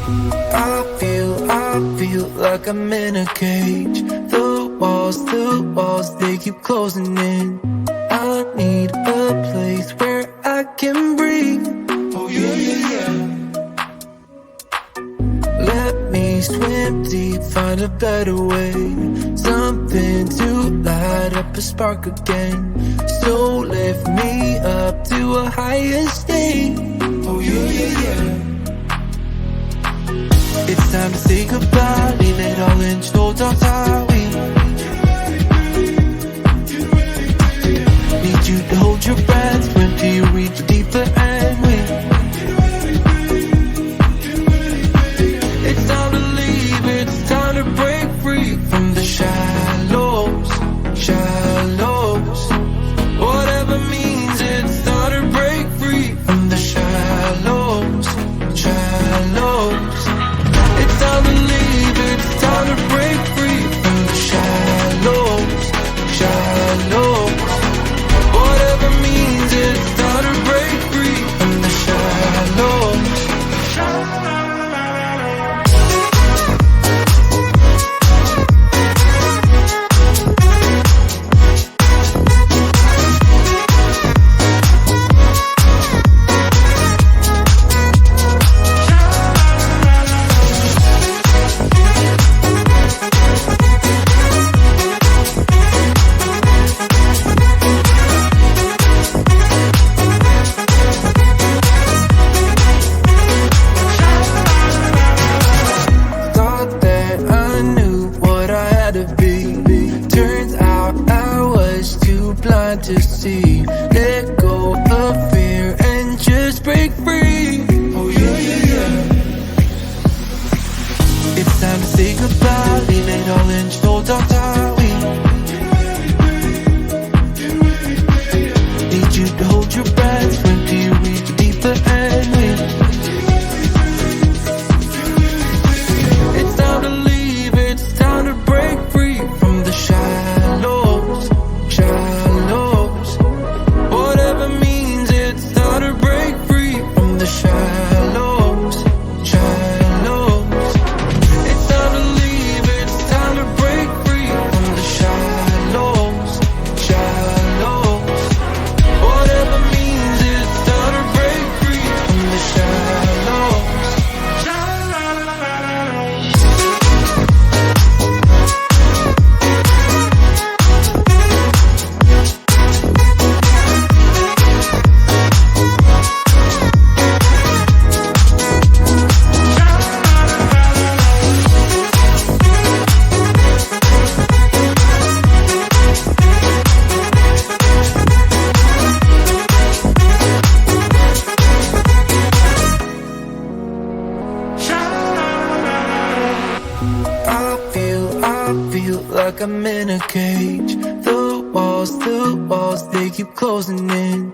I feel like I'm in a cage. The walls, they keep closing in. I need a place where I can breathe. Oh yeah, yeah, yeah. Let me swim deep, find a better way. Something to light up a spark again. So lift me up to a higher state. Oh yeah, yeah, yeah. It's time to say goodbye, leave it all in, so don't we need you to hold your breath, when do you reach deeper and we it's time to leave, it's time to break free from the shallows, shallows. Whatever means, it's time to break free from the shallows, shallows. It's time to leave, it's time to break free from the shallows, shallows. Whatever means, it's time to break free from the shallows. To see, let go of fear and just break free. Oh yeah, yeah, yeah. It's time to say goodbye, leave it all in, so don't we need you to hold your breath, when do you reach deeper and we it's time to leave, it's time to break free from the shallows, shallows. Whatever means, it's time to break free from the shallows, shallows. It's time to leave, it's time to break free from the shallows, shallows. Whatever means, it's time to break free from the shallows, I feel like I'm in a cage. The walls, they keep closing in.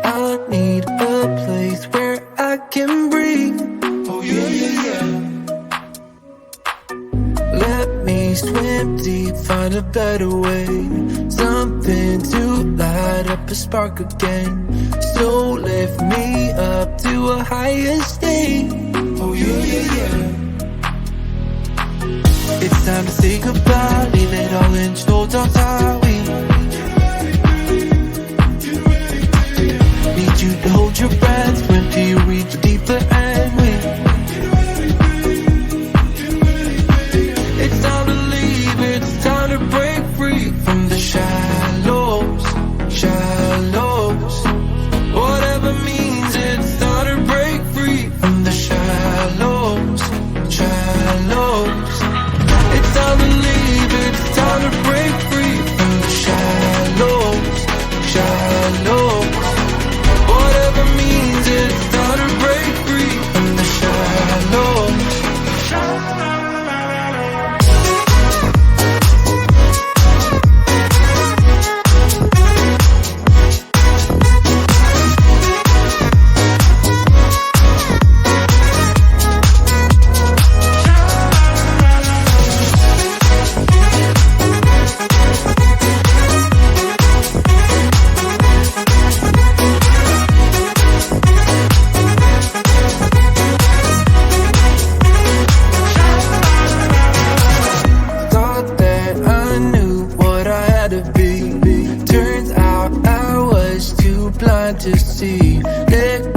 I need a place where I can breathe. Oh yeah, yeah, yeah. Let me swim deep, find a better way. Something to light up a spark again. So lift me up to a higher state. Oh yeah, yeah, yeah. It's time to say goodbye, leave it all in, so don't we need you to hold your breath, when do you reach deeper and we it's time to leave, it's time to break free from the shallows, shallows. Whatever means, it's time to break free from the shallows, shallows. It's time to leave, it's time to break free from the shallows, shallows. Whatever means, it's time to break free is too blind to see. Let